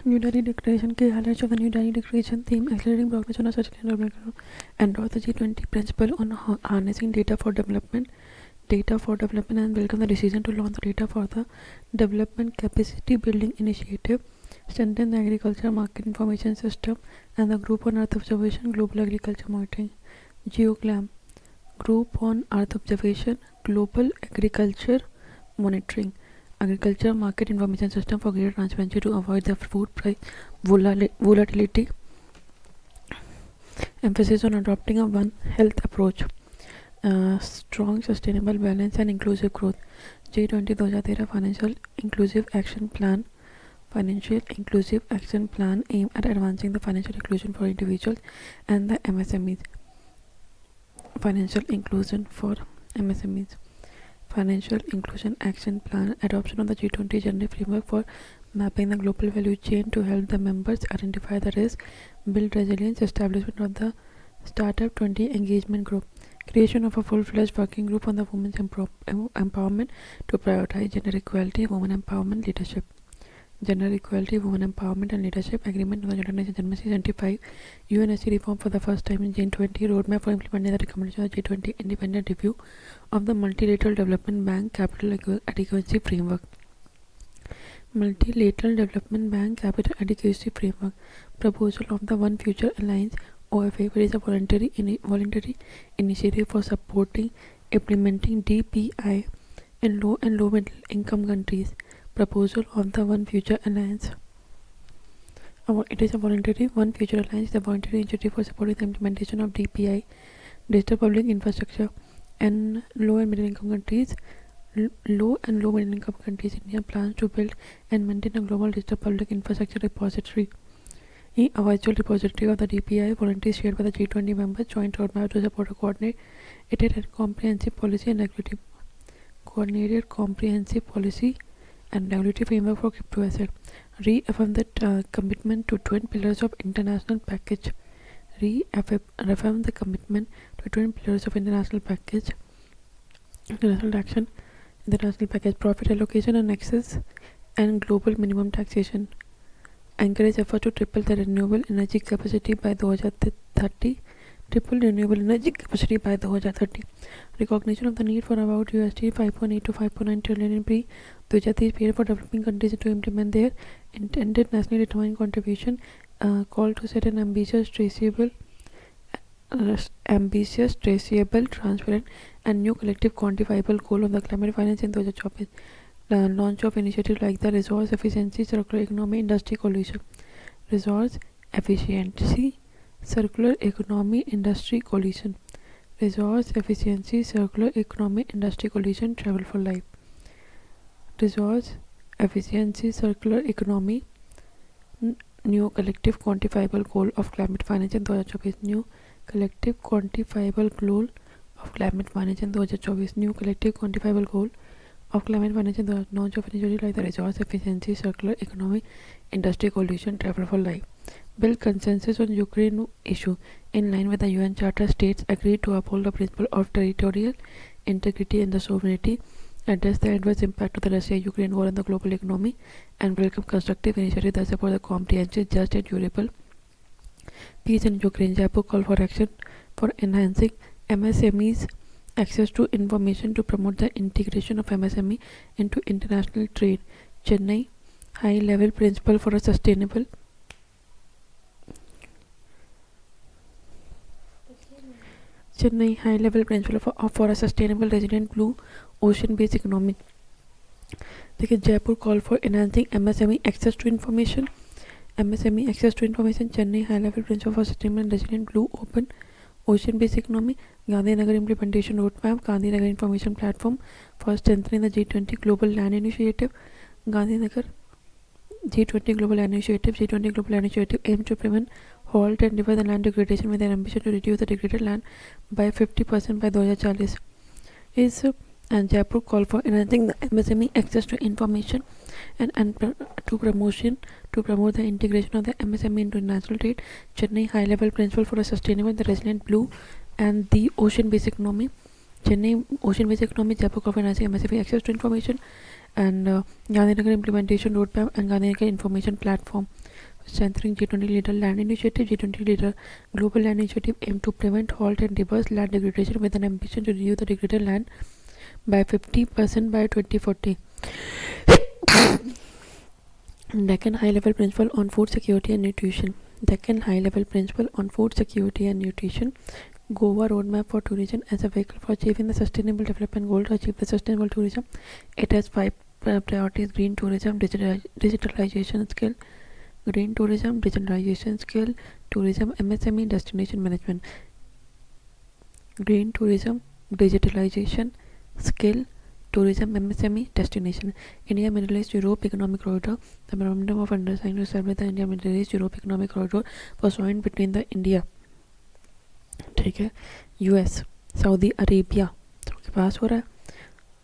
New Delhi Declaration के highlights of the New Delhi Declaration theme accelerating progress on a sustainable development endorse the G20 principle on harnessing data for development and welcome the decision to launch the data for the development capacity building initiative, strengthen the agriculture market information system and the group on earth observation global agriculture monitoring. GeoGlam group on earth observation global agriculture monitoring agriculture market information system for greater transparency to avoid the food price volatility, emphasis on adopting a one health approach, strong sustainable balance and inclusive growth. G20 2013 financial inclusive action plan aimed at advancing the financial inclusion for individuals and the MSMEs. Financial inclusion for MSMEs. Financial Inclusion Action Plan, adoption of the G20 General Framework for mapping the global value chain to help the members identify the risk, build resilience, establishment of the Startup 20 Engagement Group, creation of a full-fledged working group on the women's empowerment to prioritize gender equality, women empowerment, leadership. Gender equality, women empowerment and leadership agreement of the United Nations General 75 UNSC reform for the first time in G20 roadmap for implementing the recommendation of the G20 independent review of the multilateral development bank capital adequacy framework. Multilateral development bank capital adequacy framework proposal of the One Future Alliance OFA, which is a voluntary initiative for supporting implementing DPI in low and low middle income countries. Proposal of the One Future Alliance. It is a voluntary One Future Alliance, the voluntary initiative for supporting the implementation of DPI, digital public infrastructure, and low and middle income countries. India plans to build and maintain a global digital public infrastructure repository. A virtual repository of the DPI volunteers shared by the G20 members joint roadmap to support a coordinated and comprehensive policy and regulatory framework for crypto asset. Reaffirm the commitment to twin pillars of international package. Reaffirm the commitment to twin pillars of international package. International action, international package, profit allocation and access, and global minimum taxation. Encourage efforts to triple the renewable energy capacity by 2030. Recognition of the need for about USD 5.8 to 5.9 trillion in pre-2030 period for developing countries to implement their intended nationally determined contribution. Call to set an ambitious, traceable, transparent, and new collective quantifiable goal of the climate finance in 2024. Launch of initiatives like the Resource Efficiency Circular Economy Industry Coalition. Resource Efficiency Circular Economy Industry Coalition. Resource Efficiency Circular Economy Industry Coalition Travel for Life. Resource Efficiency Circular Economy New Collective Quantifiable Goal of Climate Finance in 2024. New Collective Quantifiable Goal of Climate Finance in 2024. New Collective Quantifiable Goal of Climate Finance in the launch of initiatives like the Resource Efficiency Circular Economy Industry Coalition Travel for Life. Build consensus on Ukraine issue in line with the UN Charter. States agreed to uphold the principle of territorial integrity and the sovereignty, address the adverse impact of the Russia-Ukraine war on the global economy, and welcome constructive initiatives that support the comprehensive, just and durable peace in Ukraine. Jaipur call for action for enhancing MSMEs access to information to promote the integration of MSME into international trade. Chennai high-level principle for a sustainable for a sustainable, resilient, blue, ocean-based economy. Jaipur call for enhancing MSME access to information. Chennai high-level principle for sustainable, resilient, blue, ocean-based economy. Gandhinagar implementation roadmap. Gandhinagar information platform for strengthening the G20 Global Land Initiative. Gandhinagar G20 Global Land Initiative aims to prevent, halt and reverse the land degradation with an ambition to reduce the degraded land by 50% by 2040. And Jaipur call for enhancing the MSME access to information and to promote the integration of the MSME into international trade. Chennai high-level principle for a sustainable, the resilient, blue, and the ocean-based economy. Chennai ocean-based economy. Jaipur call for enhancing MSME access to information and Gandhinagar implementation roadmap and Gandhinagar information platform. strengthening G20 leader land initiative. G20 leader global land initiative aim to prevent, halt and reverse land degradation with an ambition to reduce the degraded land by 50% by 2040. Deccan High Level Principle on Food Security and Nutrition. Deccan High Level Principle on Food Security and Nutrition. Goa Roadmap for Tourism as a vehicle for achieving the Sustainable Development Goal. To achieve the sustainable tourism, it has 5 priorities: green tourism, digitalization skill, green tourism, digitalization skill, tourism, MSME, destination management. Green tourism, digitalization, skill, tourism, MSME, destination. India Middle East Europe Economic Corridor. The memorandum of understanding to establish the India Middle East Europe Economic Corridor was signed between the India, ठीक है, US, Saudi Arabia के पास हो रहा है,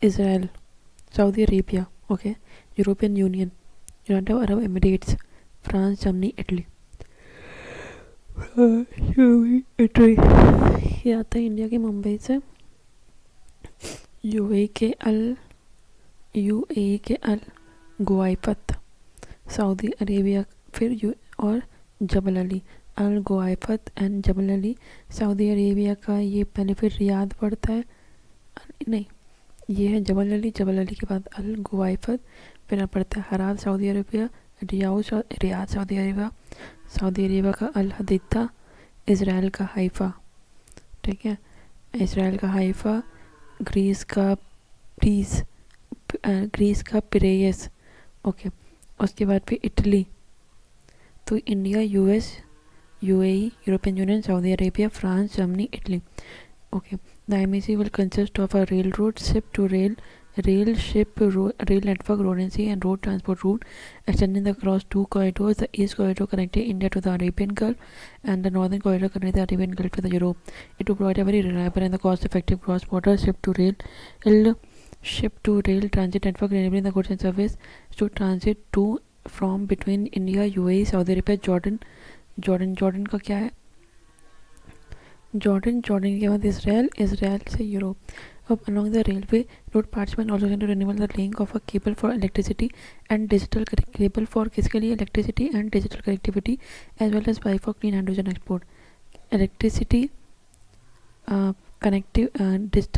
Israel, Saudi Arabia, okay, European union, United Arab Emirates, France, Germany, Italy. Italy ये आता है India के मुंबई से, यूएई के अल गुआइफत, सऊदी अरेबिया फिर और Jebel Ali, Al Ghuwaifat and Jebel Ali. Saudi Arabia का ये पहले फिर रियाद पड़ता है, नहीं ये है जबल अली के बाद अल गुआइफत, फिर पड़ता है Haradh Saudi Arabia, Riyadh Saudi Arabia का अल हदीदा, इसराइल का हाइफा, ठीक है, इसराइल का हाइफा, ग्रीस का पिरेयस, ओके। उसके बाद फिर इटली, तो India, US, UAE, European union, Saudi Arabia, France, Germany, Italy, okay. The MEC will consist of a railroad, ship to rail network, road and sea and road transport route extending across 2 corridors: the east corridor connecting India to the Arabian Gulf and the northern corridor connecting the Arabian Gulf to the Europe. It will provide a very reliable and cost-effective cross-border ship to rail transit network, enabling the goods and service to transit to from between India, UAE, Saudi Arabia, Jordan का क्या है, Jordan के बाद Israel से Europe. Along the railway road, participants also going to enable the link of a cable for electricity and digital cable for physically electricity and digital connectivity, as well as pipe for clean hydrogen export. Electricity, digital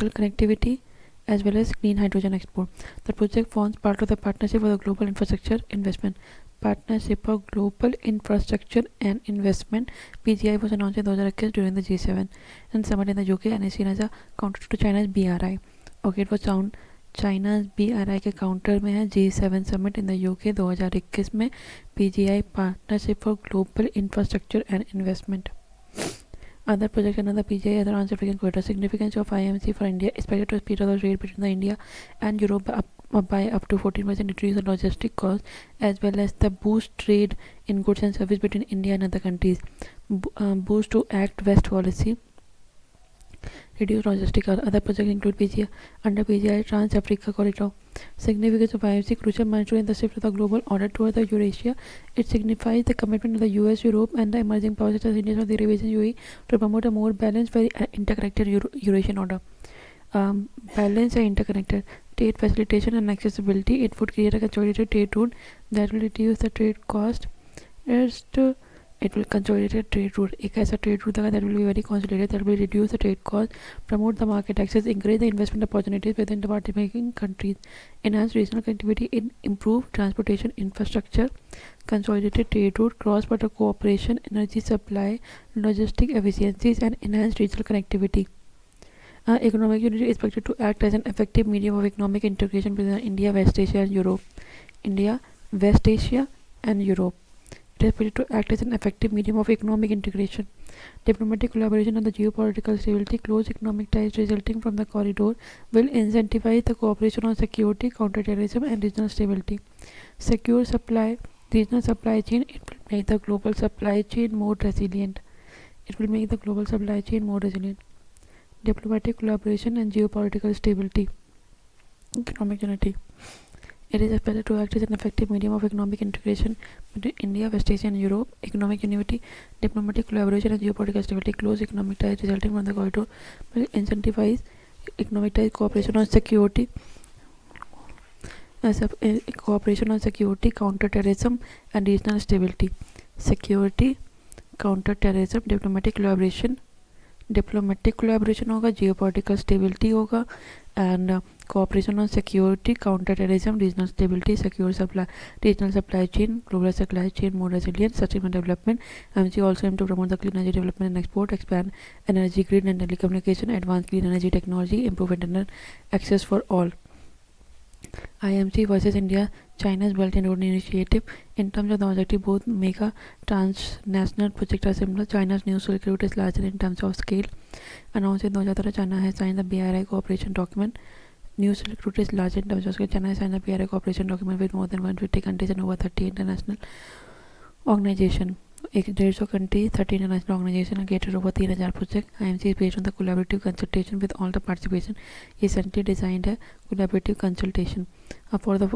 connectivity, as well as clean hydrogen export. The project forms part of the Partnership for the Global Infrastructure Investment. Partnership for Global Infrastructure and Investment (PGI) was announced in 2021 during the G7 and summit in the UK and is seen as a counter to China's BRI. Okay, it was found China's BRI के counter में है G7 summit in the UK 2021 में PGI Partnership for Global Infrastructure and Investment. Other projects under the PGI, other Trans-African Corridor. Significance of IMC for India expected to speed up the trade between the India and Europe by up to 14%, reduce the logistic cost, as well as the boost trade in goods and service between India and other countries. Boost to Act West policy, reduce logistic cost. Other projects include PGI under PGI Trans-Africa Corridor. Significance of IMC, crucial milestone in the shift of the global order toward the Eurasia. It signifies the commitment of the US, Europe, and the emerging powers such as India, Saudi Arabia, and UAE to promote a more balanced, very interconnected Eurasian order. Balanced and interconnected trade facilitation and accessibility. It would create a consolidated trade route that will reduce the trade cost. It will consolidate trade route. एक ऐसा trade route that will be very consolidated, that will reduce the trade cost, promote the market access, encourage the investment opportunities within the participating countries, enhance regional connectivity, improve transportation infrastructure, consolidated trade route, cross-border cooperation, energy supply, logistic efficiencies, and enhanced regional connectivity. Economic unity is expected to act as an effective medium of economic integration between India, West Asia, and Europe. India, West Asia, and Europe. It is expected to act as an effective medium of economic integration. Diplomatic collaboration on the geopolitical stability, close economic ties resulting from the corridor will incentivize the cooperation on security, counterterrorism, and regional stability. Secure supply, regional supply chain. It will make the global supply chain more resilient. Diplomatic collaboration and geopolitical stability. Economic unity. It is expected to act as an effective medium of economic integration between India, West Asia, and Europe. Economic unity, diplomatic collaboration, and geopolitical stability. Close economic ties resulting from the corridor will incentivize economic ties, cooperation on security, counter-terrorism, and regional stability. security, counter-terrorism, diplomatic collaboration होगा, geopolitical stability होगा, and cooperation on security, counter-terrorism, regional stability, secure supply, regional supply chain, global supply chain, more resilient, sustainable development. MG also aim to promote the clean energy development and export, expand energy grid and telecommunication, advance clean energy technology, improve internet access for all. IMC versus India, China's Belt and Road Initiative. In terms of the objective, both mega transnational projects are similar. China's new Silk Route is larger in terms of scale. Announced in 2013, China has signed the BRI cooperation document. New Silk Route is large in terms of scale. China has signed the BRI cooperation document with more than 150 countries and over 30 international organizations. 150 countries, 30 international organizations and cater over 3,000 projects. IMC is based on the collaborative consultation with all the participation. Essentially designed a collaborative consultation for the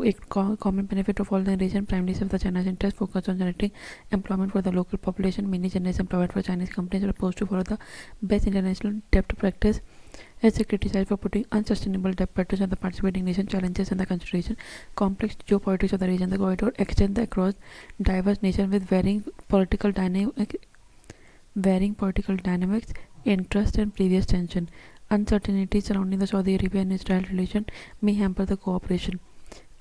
common benefit of all the region. Primarily serve the China's interest, focus on generating employment for the local population, mainly generates employment for Chinese companies, are opposed to follow the best international debt practice. As they criticize for putting unsustainable debt practice on the participating nation, challenges and the consideration complex geopolitics of the region. The corridor extends across diverse nations with varying political dynamics, interest and previous tension. Uncertainties surrounding the Saudi Arabia and Israel relation may hamper the cooperation.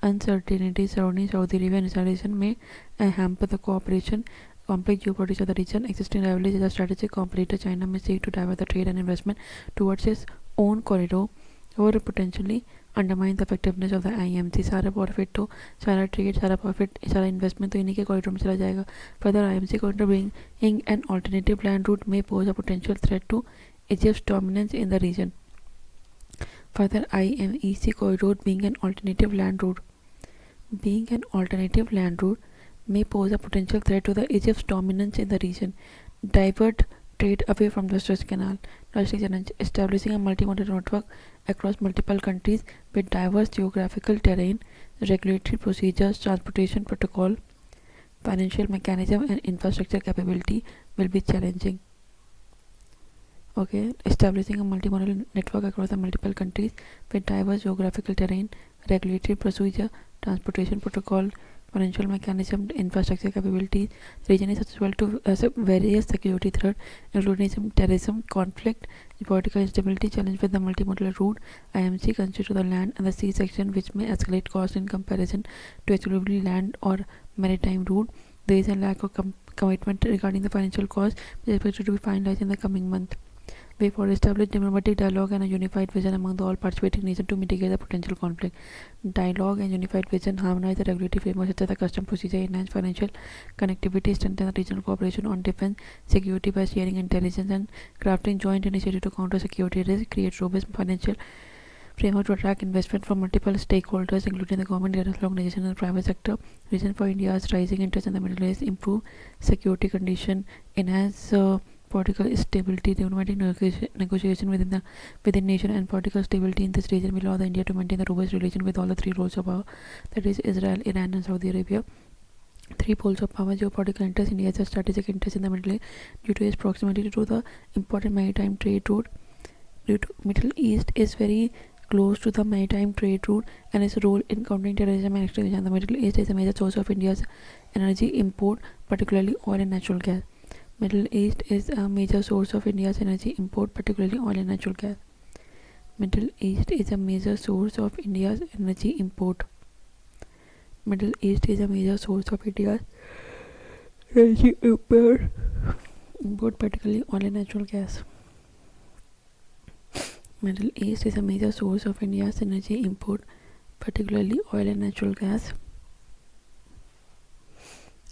Uncertainties surrounding Saudi Arabia and Israel relation may hamper the cooperation. Complex geopolitics of the region, existing rivalries as a strategic competitor, China may seek to divert the trade and investment towards its own corridor or potentially undermine the effectiveness of the IMC. सारा profit तो सारा trade, सारा profit, सारा investment तो इन्हीं के corridor में चला जाएगा. Further, IMC corridor being an alternative land route may pose a potential threat to Egypt's dominance in the region. Further, IMEC corridor being an alternative land route may pose a potential threat to the Egypt's dominance in the region. Divert trade away from the Suez Canal. Logistic challenge: establishing a multimodal network across multiple countries with diverse geographical terrain, regulatory procedures, transportation protocol, financial mechanism, and infrastructure capability will be challenging. Okay, establishing a multimodal network across the multiple countries with diverse geographical terrain, regulatory procedure, transportation protocol, financial mechanism, infrastructure capabilities. The region is susceptible to various security threats, including terrorism, conflict, political instability, challenge with the multimodal route. IMC considers the land and the sea section, which may escalate cost in comparison to exclusively land or maritime route. There is a lack of commitment regarding the financial cost, which is expected to be finalized in the coming month. Way for establish diplomatic dialogue and a unified vision among the all participating nations to mitigate the potential conflict. Dialogue and unified vision harmonize the regulatory framework such as the custom procedure, enhance financial connectivity, strengthen the regional cooperation on defense security by sharing intelligence and crafting joint initiative to counter security risk, create robust financial framework to attract investment from multiple stakeholders, including the government, international organizations, and the private sector. Reason for India's rising interest in the Middle East: improve security condition, enhance political stability. Diplomatic negotiation within nation and political stability in this region will allow the India to maintain the robust relation with all the three roles of power, that is Israel, Iran, and Saudi Arabia. Three poles of power. Geopolitical interest: India has a strategic interest in the Middle East due to its proximity to the important maritime trade route. Middle East is very close to the maritime trade route and its role in countering terrorism and extremism. The Middle East is a major source of India's energy import, particularly oil and natural gas. Middle East is a major source of India's energy import, particularly oil and natural gas. Middle East is a major source of India's energy import. Middle East is a major source of India's energy import, particularly oil and natural gas. Middle East is a major source of India's energy import, particularly oil and natural gas.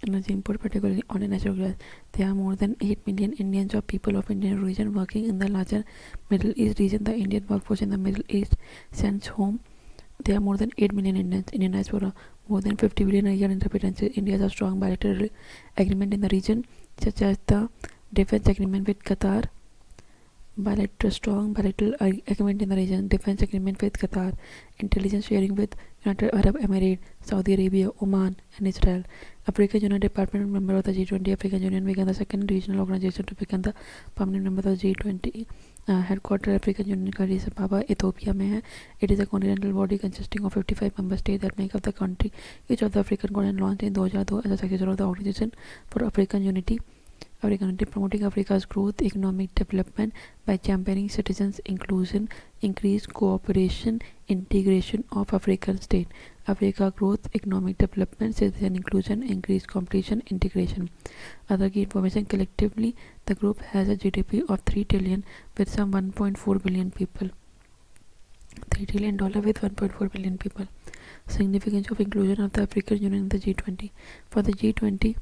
Energy import, particularly oil and natural gas. There are more than 8 million Indians or people of Indian origin working in the larger Middle East region. The Indian workforce in the Middle East sends home. There are more than 8 million Indians. Indian diaspora, more than 50 billion a year in remittances. India has a strong bilateral agreement in the region, such as the defense agreement with Qatar. Strong bilateral agreement in the region, defense agreement with Qatar, intelligence sharing with United Arab Emirates, Saudi Arabia, Oman, and Israel. African Union Department, member of the G20. African Union became the second regional organization to become the permanent member of the G20. Headquarter African union का Addis Ababa Ethiopia में है. It is a continental body consisting of 55 member state that make up the country. Each of the African continent launch in 2002 as a secretary of the organisation for African unity. African Unity, promoting Africa's growth, economic development by championing citizens' inclusion, increased cooperation, integration of African state. Africa growth, economic development, citizen inclusion, increased competition, integration. Other key information: collectively, the group has a GDP of 3 trillion with some 1.4 billion people. $3 trillion with 1.4 billion people. Significance of inclusion of the African Union in the G20. For the G20,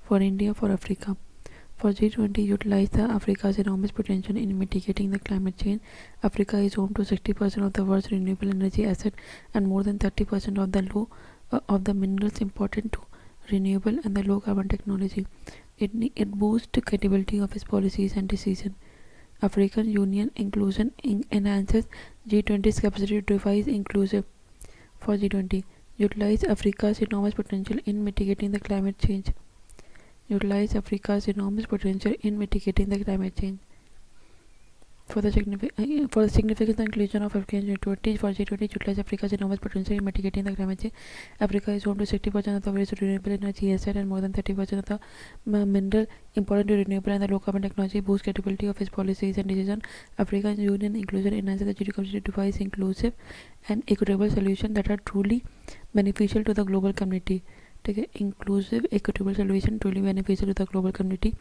for India, for Africa. For G20, utilize the Africa's enormous potential in mitigating the climate change. Africa is home to 60% of the world's renewable energy asset and more than 30% of the minerals important to renewable and the low carbon technology. It boosts the credibility of its policies and decisions. African Union inclusion enhances G20's capacity to devise inclusive. For G20, utilize Africa's enormous potential in mitigating the climate change. Utilize Africa's enormous potential in mitigating the climate change. For the significant inclusion of African G20, for G20, utilize Africa's enormous potential in mitigating the climate change. Africa is home to 60% of the world's renewable energy asset and more than 30% of the mineral important to renewable and the low carbon technology. Boost credibility of its policies and decisions. African Union inclusion enhances the G20 to devise inclusive and equitable solutions that are truly beneficial to the global community. Inclusive, equitable solution truly beneficial to the global community.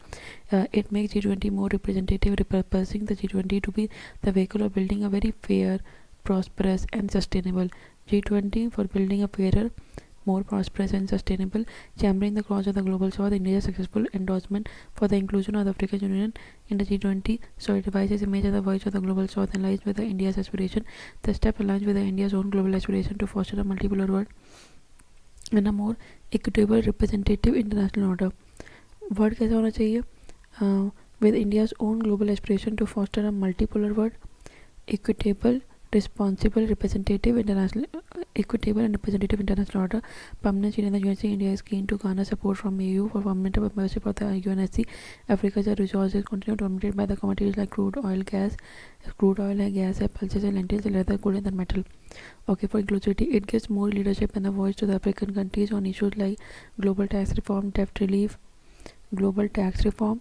It makes G20 more representative, repurposing the G20 to be the vehicle of building a very fair, prosperous and sustainable. G20 for building a fairer, more prosperous and sustainable. Championing the cause of the global south, India's successful endorsement for the inclusion of the African Union in the G20 solidifies its image as the voice of the global south and aligns with the India's aspiration. The step aligns with the India's own global aspiration to foster a multipolar world and a more equitable representative international order. Word कैसा होना चाहिए? With India's own global aspiration to foster a multipolar world, equitable, responsible, equitable and representative international order. Permanent seat in the UNSC. India is keen to garner support from EU for permanent membership of the UNSC. Africa's resources continue dominated by the commodities like crude oil, gas, pulses and lentils, leather, gold and metal. Okay, for inclusivity, it gives more leadership and a voice to the African countries on issues like global tax reform, debt relief, global tax reform.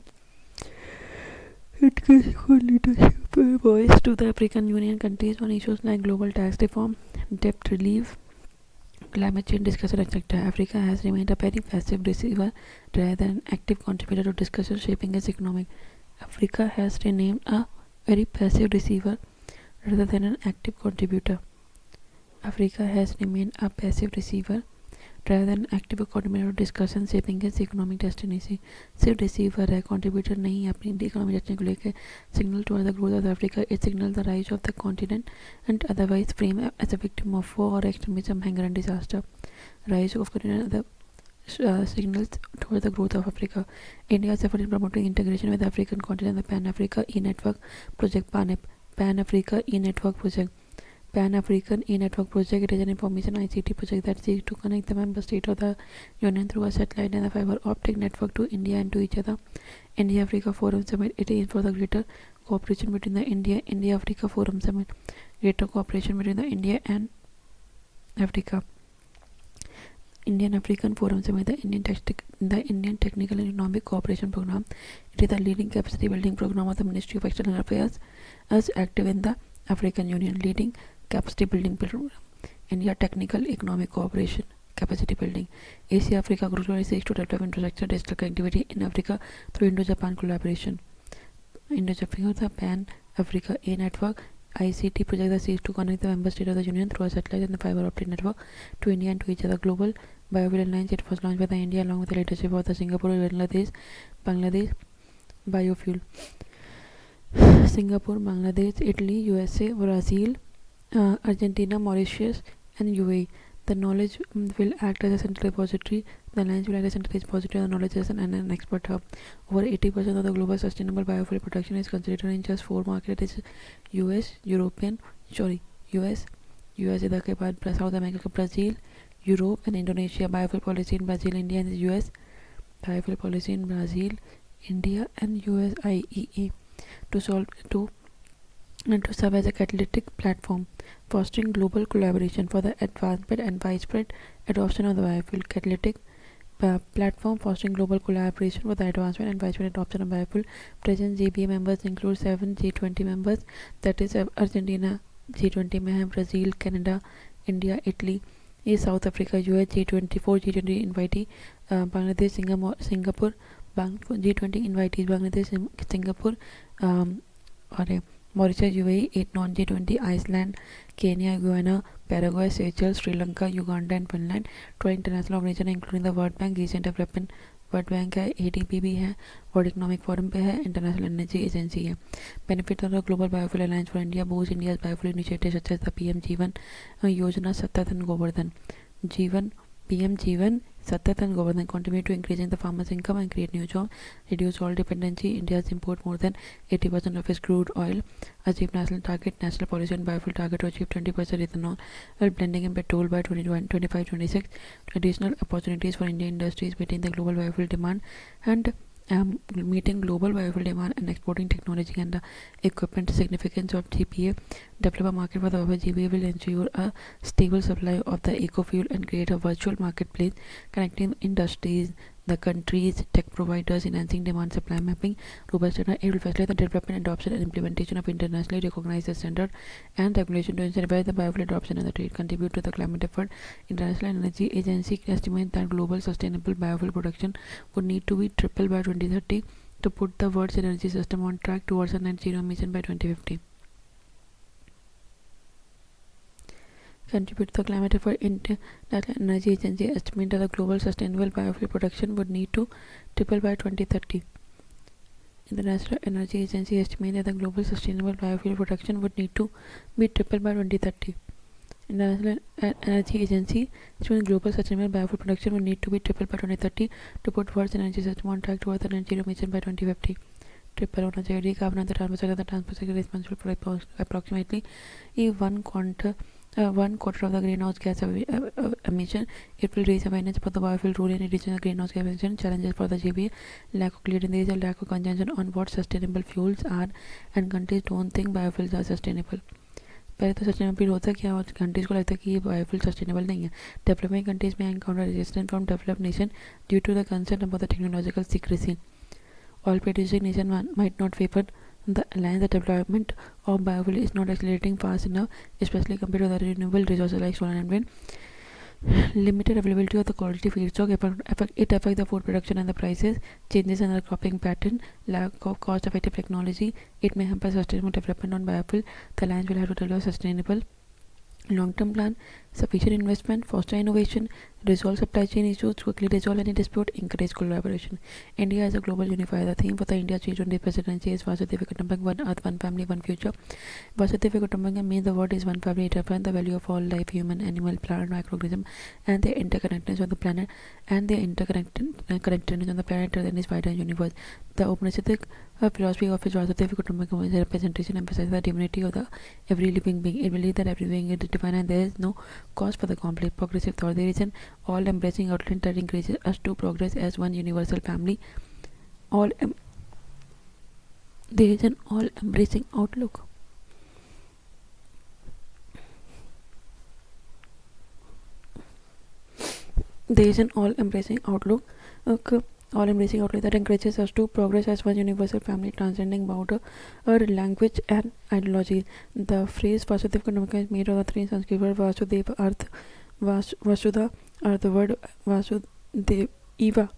It gives equal leadership and voice to the African Union countries on issues like global tax reform, debt relief, climate change discussion, etc. Africa has remained a very passive receiver rather than an active contributor to discussions shaping its economic. Africa has remained a very passive receiver rather than an active contributor. Africa has remained a passive receiver rather than active contributor to discussion shaping its economic destiny. सिर्फ receiver है, contributor नहीं है अपनी economic destiny को लेकर. Signal toward the growth of Africa, it signals the rise of the continent and otherwise framed as a victim of war, extremism, hunger and disaster. Rise of continent signals toward the growth of Africa. India's effort in promoting integration with the African continent, the Pan-Africa E-Network Project, Pan-Africa E-Network Project. Pan-African E-Network Project. It is an information ICT project that seeks to connect the member states of the Union through a satellite and a fiber optic network to India and to each other. India-Africa Forum Summit. It aims for the greater cooperation between the India-Africa Forum Summit. Greater cooperation between the India and Africa. Indian African Forum Summit, the Indian Technical and Economic Cooperation Program. It is the leading capacity building program of the Ministry of External Affairs, as active in the African Union. Leading capacity building program. India Technical Economic Cooperation capacity building. Asia Africa Group seeks to develop infrastructure digital connectivity in Africa through Indo-Japan collaboration. Indo-Japan, the Pan-Africa A-Network ICT project that seeks to connect the member states of the Union through a satellite and the fiber optic network to India and to each other. Global Biofuel Alliance. It was launched by the India along with the leadership of the Singapore and Bangladesh Biofuel. Singapore, Bangladesh, Italy, USA, Brazil, Argentina, Mauritius and UAE. The knowledge will act as a central repository. The alliance will act as a central repository of the knowledge and an expert hub. Over 80% of the global sustainable biofuel production is concentrated in just 4 markets. US, इधर के बाद south America का Brazil, Europe and Indonesia. Biofuel policy in Brazil, India and US. Biofuel policy in Brazil, India and US IEA to and to serve as a catalytic platform, fostering global collaboration for the advancement and widespread adoption of the biofuel. Catalytic platform fostering global collaboration for the advancement and widespread adoption of biofuel. Present GBA members include 7 G20 members, that is Argentina G20 में है, Brazil, Canada, India, Italy, South Africa, US G20, 4 G20 invitee, Bangladesh, Singapore, G20 invitees, Bangladesh, Singapore, और Mauritius, UAE, 8 non-G20, Iceland, Kenya, Guyana, Paraguay, Seychelles, Sri Lanka, Uganda and Finland. 12 international organizations including the World Bank, Recent Development World Bank है, ADB भी है, World Economic Forum पे है, International Energy Agency है. Benefit of the global biofuel alliance for India boost India's biofuel initiative such as the PM Jeevan योजना सत्यातन गोवर्धन जीवन PM Jeevan Satyatan Govardhan contribute to increasing the farmers' income and create new jobs, reduce oil dependency. India's import more than 80% of its crude oil, achieve national target, national policy and biofuel target to achieve 20% ethanol while blending in petrol by 2025-26. Additional opportunities for Indian industries meeting the global biofuel demand and meeting global biofuel demand and exporting technology and the equipment. Significance of GPA. Develop a market for the GPA will ensure a stable supply of the eco-fuel and create a virtual marketplace connecting industries, the countries, tech providers, enhancing demand supply mapping. Robust data. It will facilitate the development, adoption and implementation of internationally recognized standard and regulation to incentivize the biofuel adoption and the trade. Contribute to the climate effort. International Energy Agency estimates that global sustainable biofuel production would need to be tripled by 2030 to put the world's energy system on track towards a net zero emission by 2050. Contribute to the climate effort. International Energy Agency estimates that the global sustainable biofuel production would need to triple by 2030. International Energy Agency estimates that the global sustainable biofuel production would need to be tripled by 2030. International Energy Agency estimates global sustainable biofuel production would need to be tripled by 2030 to put world's energy system on track towards the net zero emission by 2050. Triple होना चाहिए. Carbon transfer is responsible for approximately one quarter of the greenhouse gas emission. It will raise awareness about the biofuel role in reducing the greenhouse gas emission. Challenges for the GBA. Lack of clarity. There is a lack of consensus on what sustainable fuels are and countries don't think biofuels are sustainable. पहले तो sustainable होता है क्या और countries को लगता है कि ये बायोफ्यूल सस्टेनेबल नहीं है. डेवलपिंग कंट्रीज में encounter resistance from developed nation due to the concern about the technological secrecy. Oil producing nation might not favor the alliance. The development of biofuel is not accelerating fast enough, especially compared to the renewable resources like solar and wind. Limited availability of the quality feedstock. It affects the food production and the prices. Changes in the cropping pattern. Lack of cost-effective technology. It may hamper sustainable development on biofuel. The alliance will have to develop sustainable long-term plan, sufficient investment, foster innovation, resolve supply chain issues, quickly resolve any dispute, encourage collaboration. India is a global unifier. The theme for the India G20 presidency is Vasudhaiva Kutumbakam, one earth, one family, one future. Vasudhaiva Kutumbakam means the word is one family. It refers the value of all life, human, animal, plant, microorganism, and their interconnectedness on the planet, and their interconnectedness on the planet and its wider universe. The Upanishadic philosophy of Vasudhaiva Kutumbakam is a representation emphasizes the divinity of the every living being. It believes that every being is divine and there is no cause for the conflict. Progressive thought. There is an all-embracing outlook that encourages us to progress as one universal family. There is an all-embracing outlook. There is an all-embracing outlook. All-embracing outlook that encourages us to progress as one universal family, transcending border, language, and ideology. The phrase Vasudhaiva Kutumbakam is made of the three Sanskrit words Vasudeva, Earth, Vasudha, or the word Vasudev. Eva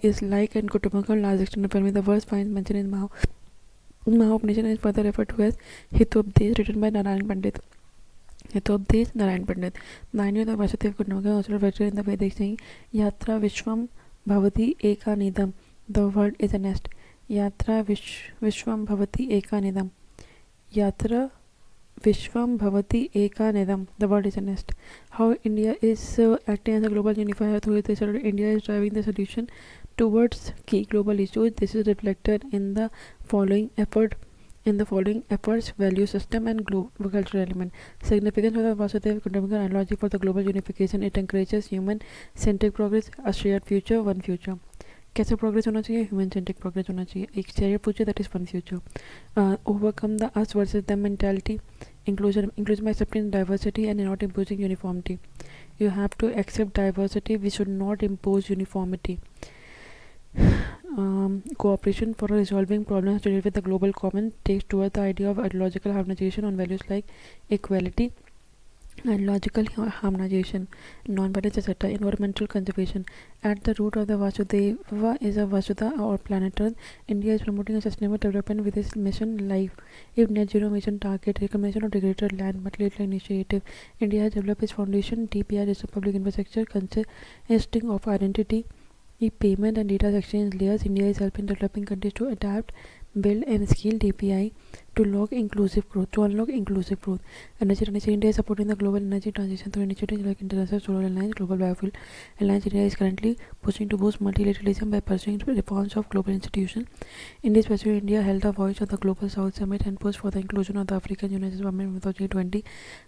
is like, and Kutumbakam, large extended family. The verse finds mention in Mahopanishad is further referred to as Hitopdesh, written by Narayan Pandit. Hitopdesh, Narayan Pandit. The idea of Vasudhaiva Kutumbakam also reflected in the Vedic saying Yatra Vishwam Bhavati Eka Nidam. The word is a nest. Yatra Vishwam Bhavati Eka Nidam. Yatra Vishwam Bhavati Eka Nidam. The word is a nest. How India is acting as a global unifier through this. India is driving the solution towards key global issues. This is reflected in the following efforts: value system and global cultural element. Significance of the Vasudhaiva Kutumbakam analogy for the global unification. It encourages human-centric progress, a shared future, one future. कैसे progress होना चाहिए? Human centric progress होना चाहिए. एक share future that is one future. Overcome the us versus them mentality. Inclusion by accepting diversity and not imposing uniformity. You have to accept diversity. We should not impose uniformity. Cooperation for resolving problems to deal with the global common takes towards the idea of ideological harmonization on values like equality, ideological harmonization, non-violence, etc. Environmental conservation. At the root of the Vasudeva is a Vasudha or planet Earth. India is promoting a sustainable development with its mission life. If net zero mission target, reclamation of degraded land, material initiative. India has developed its foundation. DPI is a public infrastructure consisting of identity, payment and data exchange layers. India is helping developing countries to adapt, build and scale DPI to unlock inclusive growth. Energy transition. India is supporting the global energy transition through initiatives like International Solar Alliance, Global Biofuel Alliance. India is currently pushing to boost multilateralism by pursuing reforms of global institutions. In this pursuit, India held a voice at the Global South Summit and pushed for the inclusion of the African Union's Development of G20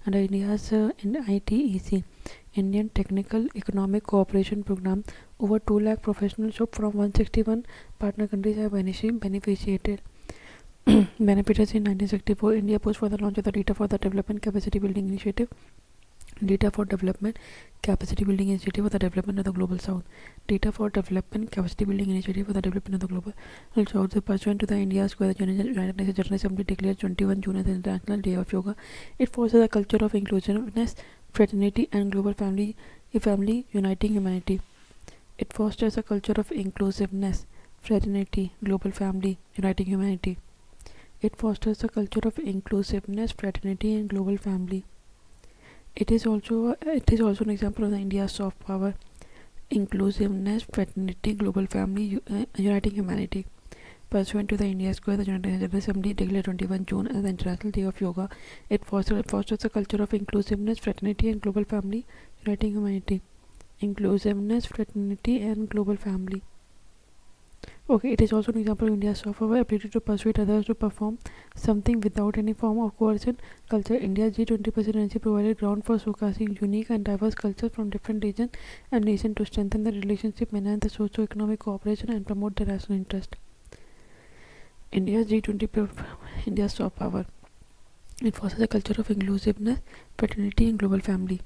under India's ITEC, Indian Technical Economic Cooperation Program. Over 2 lakh professionals from 161 partner countries have benefited. Benefited in 1964. India pushed for the launch of the Data for the Development Capacity Building Initiative. Data for Development Capacity Building Initiative for the Development of the Global South. Data for Development Capacity Building Initiative for the Development of the Global South. Pursuant to the India's Square, the United Nations General Assembly declared 21 June as the International Day of Yoga. It fosters a culture of inclusiveness, fraternity, and global family uniting humanity. It fosters a culture of inclusiveness, fraternity, global family, uniting humanity. It fosters a culture of inclusiveness, fraternity, and global family. It is also an example of the India's soft power, inclusiveness, fraternity, global family, uniting humanity. Pursuant to the India Square, the United Nations Assembly declared 21 June as the International Day of Yoga. It fosters a culture of inclusiveness, fraternity, and global family, uniting humanity. Inclusiveness, fraternity, and global family. Okay, it is also an example of India's soft power, ability to persuade others to perform something without any form of coercion. Culture. India's G20 presidency provided ground for showcasing unique and diverse cultures from different regions and nations to strengthen the relationship, enhance the socio-economic cooperation, and promote the national interest. India's soft power. It fosters a culture of inclusiveness, fraternity, and global family.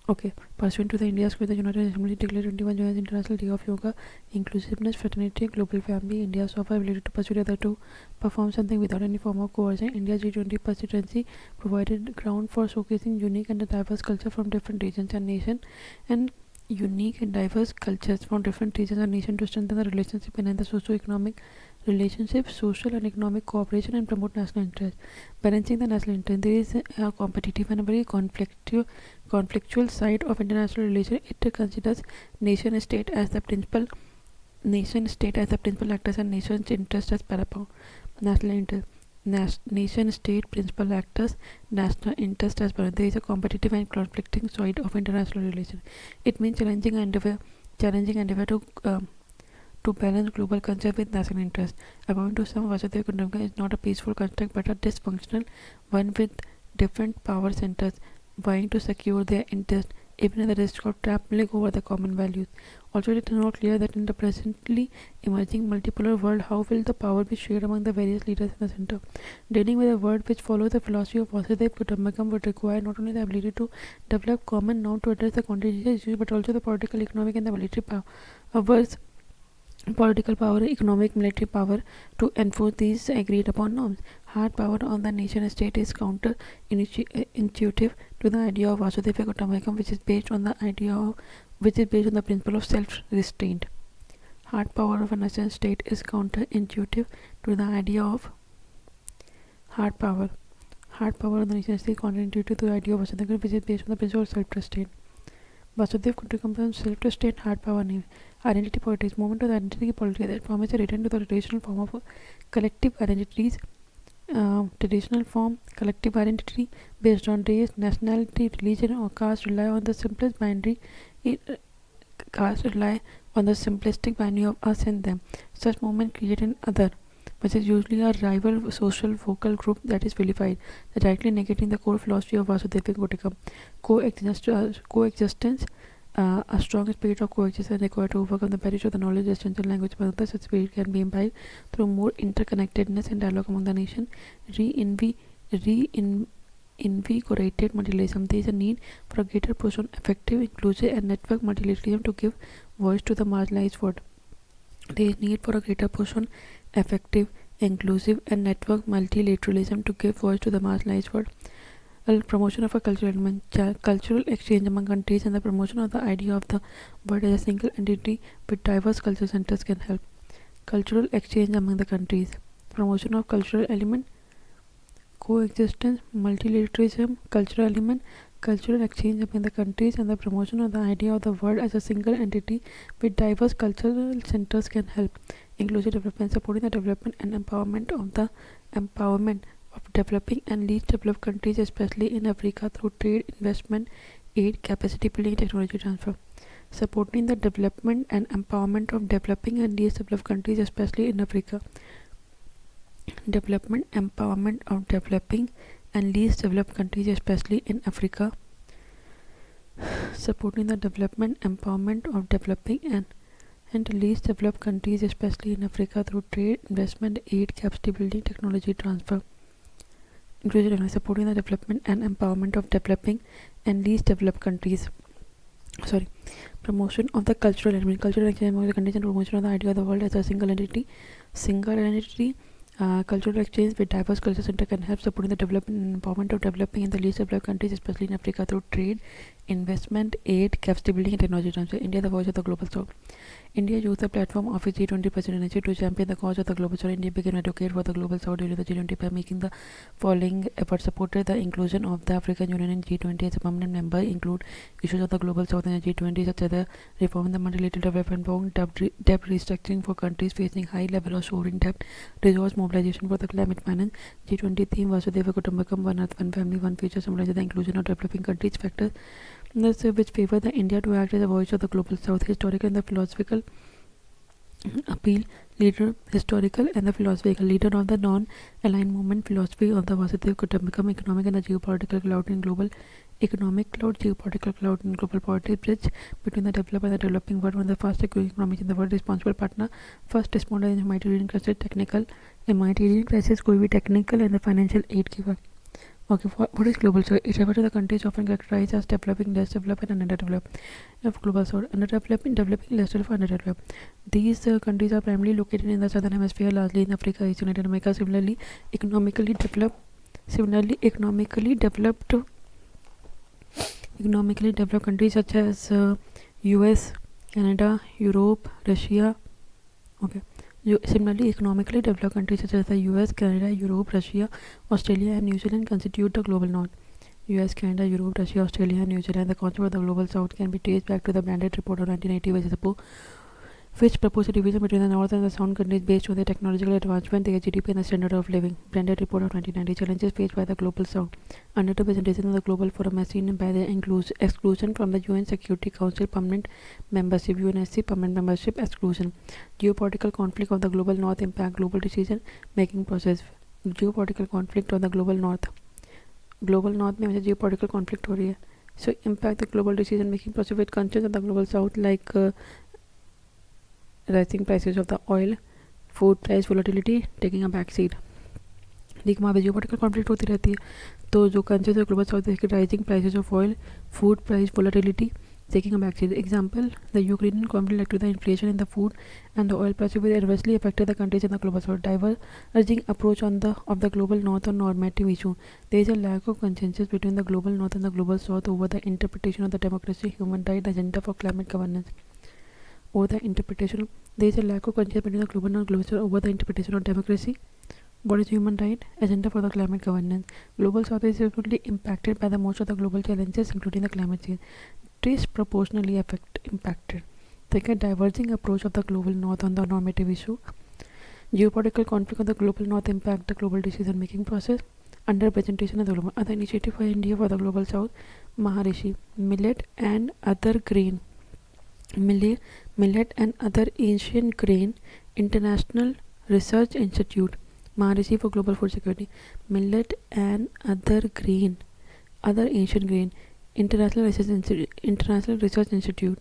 Okay, pursuant to the India Square, the United Nations Assembly declared 21 June as International Day of Yoga. Inclusiveness, fraternity, global family. India's soft power, ability to persuade others to perform something without any form of coercion. India's G20 presidency provided ground for showcasing unique and diverse culture from different regions and nations, and unique and diverse cultures from different regions and nations to strengthen the relationship and the socio-economic relationship, social and economic cooperation, and promote national interest. Balancing the national interest. There is a competitive and a very conflictual side of international relations. It considers nation state as the principal actors and nation's interest as paramount. National interest. Nation state principal actors, national interest as paramount. There is a competitive and conflicting side of international relations. It means challenging endeavor to balance global concern with national interest. According to some, Vasudeva Kutumbakam is not a peaceful construct but a dysfunctional one with different power centers vying to secure their interest, even at the risk of trampling over the common values. Also, it is not clear that in the presently emerging multipolar world, how will the power be shared among the various leaders in the center. Dealing with a world which follows the philosophy of Vasudeva Kutumbakam would require not only the ability to develop common norms to address the contingency issues, but also the political, economic, and the military economic, military power to enforce these agreed upon norms. Hard power on the nation state is counter-intuitive to the idea of Vasudeva Kutumbakam, which is based on the principle of self-restraint. Hard power of a nation state is counter-intuitive to the idea of hard power of the nation state is counterintuitive to the idea of Vasudeva, which is based on the principle of self-restraint. Vasudeva Kutumbakam self-restraint, hard power name. Identity politics, movement of the identity politics that promise a return to the traditional form of collective identities. Traditional form, collective identity based on race, nationality, religion, or caste rely on the simplest binary. Rely on the simplistic binary of us and them. Such movement create an other, which is usually a rival social vocal group that is vilified, directly negating the core philosophy of Vasudeva Kutumbakam. Coexistence. A strong spirit of coexistence required to overcome the barriers of the knowledge essential language, but thus such spirit can be imbibed through more interconnectedness and dialogue among the nation. Reinvigorated multilateralism. There is a need for a greater push on effective, inclusive, and network multilateralism to give voice to the marginalized world. There is need for a greater push on effective, inclusive, and network multilateralism to give voice to the marginalized world. Promotion of a cultural element, cultural exchange among countries, and the promotion of the idea of the world as a single entity with diverse cultural centers can help. Cultural exchange among the countries, promotion of cultural element, coexistence, multilateralism, cultural element, cultural exchange among the countries, and the promotion of the idea of the world as a single entity with diverse cultural centers can help. Inclusive development, supporting the development and empowerment of developing and least developed countries, especially in Africa, through trade, investment, aid, capacity building, technology transfer. Supporting the development and empowerment of developing and least developed countries, especially in Africa. Development, empowerment of developing and least developed countries, especially in Africa. Supporting the development, empowerment of developing and least developed countries, especially in Africa, through trade, investment, aid, capacity building, technology transfer. Inclusive, supporting the development and empowerment of developing and least developed countries. Promotion of the cultural element, cultural exchange among the countries, and promotion of the idea of the world as a single entity. Cultural exchange with diverse culture center can help supporting the development and empowerment of developing and the least developed countries, especially in Africa, through trade, investment, aid, capacity building, and technology transfer. India, the voice of the global south. India used the platform of its G20 presidency to champion the cause of the global south. India began to advocate for the global south during the G20 by making the following efforts: supported the inclusion of the African Union in G20 as a permanent member, include issues of the global south in the G20 such as the reform in the multilateral development bank, debt restructuring for countries facing high level of sovereign debt, resource mobilization for the climate finance. G20 theme was Vasudhaiva Kutumbakam, one earth, one family, one future, symbolizes the inclusion of developing countries factors which favor the India to act as a voice of the global south. Historical and the philosophical leader of the non-aligned movement philosophy of the Vasudhaiva Kutumbakam, economic and the geopolitical cloud in global economic cloud, geopolitical cloud in global politics, bridge between the developed and the developing world, one of the fastest growing economies in the world, responsible partner, first responder in humanitarian crisis, could be technical and the financial aid giver. Okay, what is global south? It refers to the countries often characterized as developing, less developed, and underdeveloped. Of global south, underdeveloping, developing, less developed, underdeveloped. These countries are primarily located in the southern hemisphere, largely in Africa, East and Latin America. Similarly, economically developed countries such as US, Canada, Europe, Russia. Okay. Similarly, economically developed countries such as the US, Canada, Europe, Russia, Australia, and New Zealand constitute the global north. US, Canada, Europe, Russia, Australia, and New Zealand. The concept of the global south can be traced back to the Branded Report of 1980, which proposed a division between the north and the south countries based on their technological advancement, their GDP, and the standard of living. Branded Report of 1990. Challenges faced by the global south. Underrepresentation of the global forum as seen by the exclusion from the UN Security Council permanent membership, UNSC permanent membership exclusion. Geopolitical conflict of the global north impact global decision making process. Geopolitical conflict of the global north. Global north में geopolitical conflict हो रही है. So impact the global decision making process with countries of the global south like rising prices of the oil, food price volatility taking a back seat. देखिए वहाँ पे geopolitical conflict होती रहती है, तो जो कंट्रीज है ग्लोबल साउथ के rising prices of oil, food price volatility taking a back seat. Example, the Ukrainian conflict led to the inflation in the food and the oil prices, which adversely affected the countries in the global south. Diverging approach of the global north on normative issue. There is a lack of consensus between the global north and the global south over the interpretation of the democracy, human rights, agenda for climate governance. There is a lack of consensus between the global north and global south over the interpretation of democracy, what is human right, agenda for the climate governance. Global south is significantly impacted by the most of the global challenges, including the climate change. Disproportionately impacted. Take a diverging approach of the global north on the normative issue. Geopolitical conflict of the global north impact the global decision making process. Underrepresentation of the global. Other initiative for India for the global south. Maharishi, millet and other grain. Millet and other ancient grain International Research Institute. Maharishi for global food security. Millet and other ancient grain International Research Institute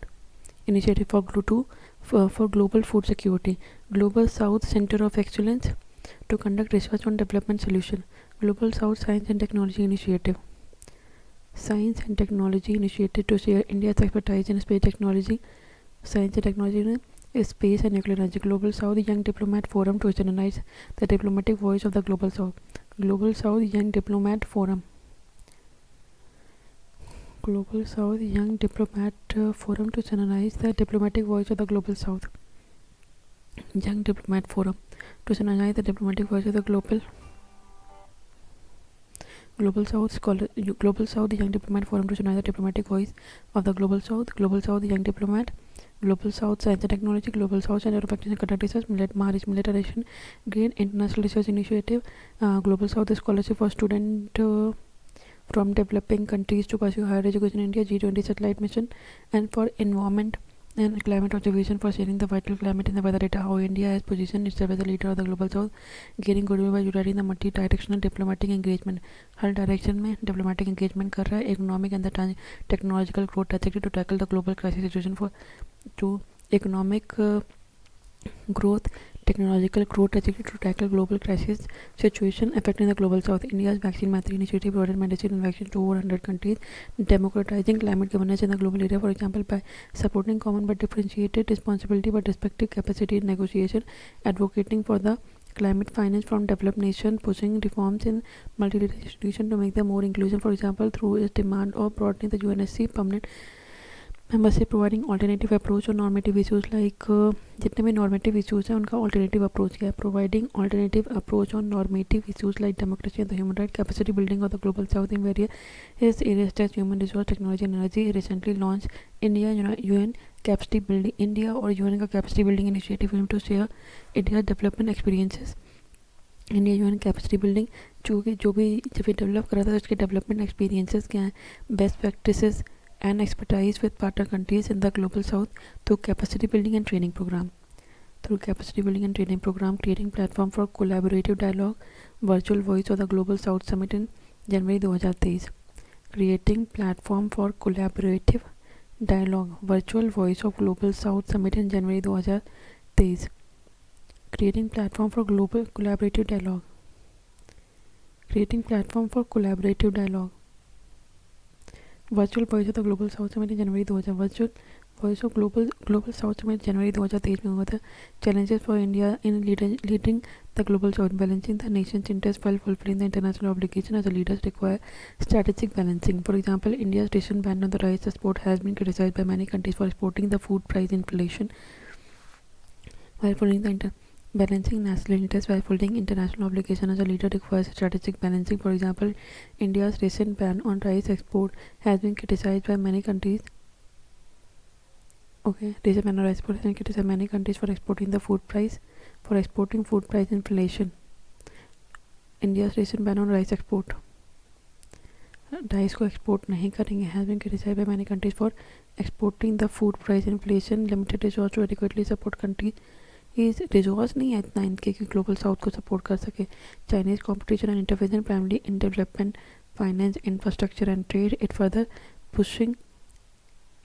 initiative for global food security. Global South Center of Excellence to conduct research on development solution. Global South Science and Technology Initiative. Science and Technology Initiative to share India's expertise in space technology, science and technology, space and nuclear energy. Global South Young Diplomat Forum to channelize the diplomatic voice of the Global South. Global South Young Diplomat Forum. Global South Young Diplomat Forum to channelize the diplomatic voice of the Global South. Young Diplomat Forum to channelize the diplomatic voice of the Global South. Global South Young Diplomat Forum to channelize the diplomatic voice of the Global South. Global South Young Diplomat. Global South Science and Technology. Global South Center of Excellence Conduct Research. Militarization Green International Research Initiative. Global South Scholarship for student from developing countries to pursue higher education in India. G20 satellite mission, and for environment and climate observation for sharing the vital climate and the weather data. How India has positioned itself as a leader of the Global South, gaining goodwill by utilizing the multi-directional diplomatic engagement. हर direction में diplomatic engagement कर रहा है. Economic and the technological growth trajectory to tackle the global crisis situation for to economic growth, technological growth trajectory to tackle global crisis situation affecting the Global South. India's Vaccine Maitri initiative provided medicine and vaccines to over 100 countries, democratizing climate governance in the global area, for example, by supporting common but differentiated responsibility but respective capacity in negotiation, advocating for the climate finance from developed nations, pushing reforms in multilateral institutions to make them more inclusive, for example, through its demand of broadening the UNSC permanent membership, providing alternative approach और normative issues like जितने भी normative issues हैं उनका alternative approach क्या है. Providing alternative approach on normative issues like democracy and the human right, capacity building of the Global South in various areas such as human resource, technology and energy. Recently launched UN capacity building India और UN का capacity building initiative aim to share India's development experiences. India UN capacity building जो भी जब develop करा था उसके development experiences क्या हैं, best practices and expertise with partner countries in the Global South through capacity building and training program. Creating platform for collaborative dialogue, virtual voice of the Global South Summit in January 2023. Creating platform for collaborative dialogue, virtual voice of Global South Summit in January 2023. Creating platform for global collaborative dialogue. Virtual Voice of the Global South Summit in January 2000. Virtual Voice of Global South Summit January 2023 में हुआ था. Challenges for India in leading the Global South. Balancing the nation's interest while fulfilling the international obligation as a leaders require strategic balancing. For example, India's recent ban on the rice export has been criticized by many countries for exporting the food price inflation while fulfilling the balancing national interest while fulfilling international obligation as a leader requires strategic balancing. For example, India's recent ban on rice export has been criticized by many countries. Recent ban on rice export has been criticized by many countries for exporting food price inflation. India's recent ban on rice export. Rice को export नहीं करेंगे has been criticized by many countries for exporting the food price inflation. Limited resource to adequately support countries. Resource नहीं है इतना इनके कि global south को support कर सके. Chinese competition and intervention primary in development finance infrastructure and trade.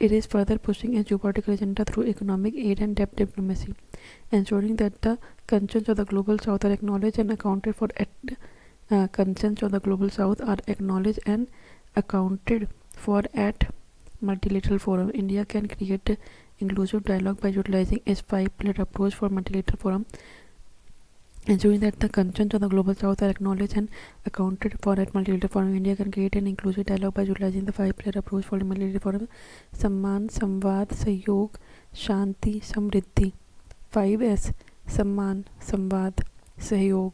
It is further pushing its geopolitical agenda through economic aid and debt diplomacy, ensuring that the concerns of the Global South are acknowledged and accounted for at multilateral forum. India can create inclusive dialogue by utilizing its 5-pillar approach for multilateral forum, ensuring that the concerns of the Global South are acknowledged and accounted for at multilateral forum. India can create an inclusive dialogue by utilizing the 5-pillar approach for multilateral forum. सम्मान, संवाद, सहयोग, शांति, समृद्धि. 5S. सम्मान, संवाद, सहयोग,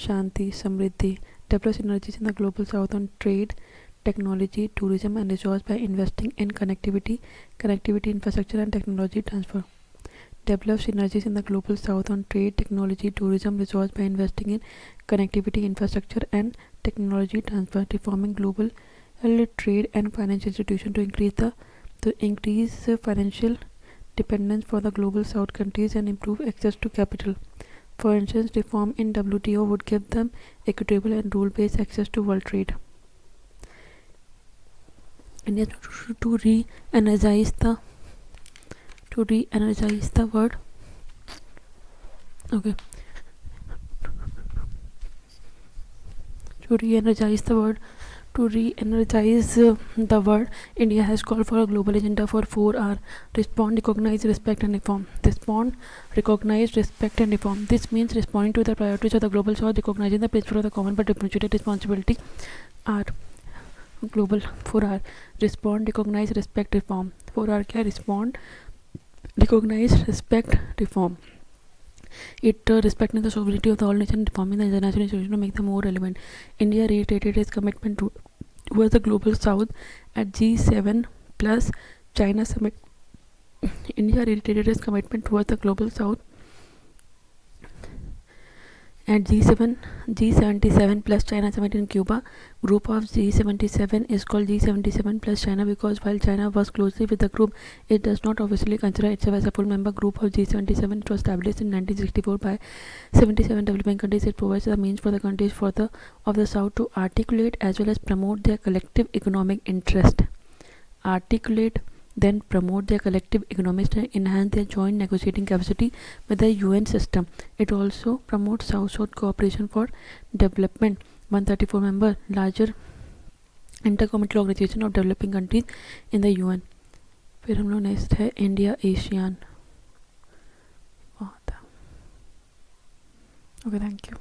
शांति, समृद्धि. Develop synergies in the Global South on trade, technology, tourism and resource by investing in connectivity, infrastructure and technology transfer. Develop synergies in the Global South on trade, technology, tourism, resource by investing in connectivity, infrastructure and technology transfer. Reforming global trade and financial institutions to increase financial dependence for the Global South countries and improve access to capital. For instance, reform in WTO would give them equitable and rule-based access to world trade. India to re-energize the world. Okay. To re-energize the world, India has called for a global agenda for 4R: respond, recognize, respect, and reform. Respond, recognize, respect, and reform. This means responding to the priorities of the global south, recognizing the principle of the common but differentiated responsibility. R. Global 4R: respond, recognize, respect, reform. 4R क्या? Respond, recognize, respect, reform. It respecting the sovereignty of the all nations, reforming the international institutions to make them more relevant. India reiterated its commitment towards the global south at G7 plus China summit. India reiterated its commitment towards the global south at G77 plus China summit in Cuba. Group of G77 is called G77 plus China because while China works closely with the group, it does not officially consider itself as a full member. Group of G77 was established in 1964 by 77 developing countries. It provides the means for the countries of the South to articulate as well as promote their collective economic interest. Articulate, then promote their collective economics and enhance their joint negotiating capacity with the UN system. It also promotes South-South cooperation for development. 134 member larger intergovernmental organization of developing countries in the UN. फिर हम लोग next है India ASEAN. Okay, thank you.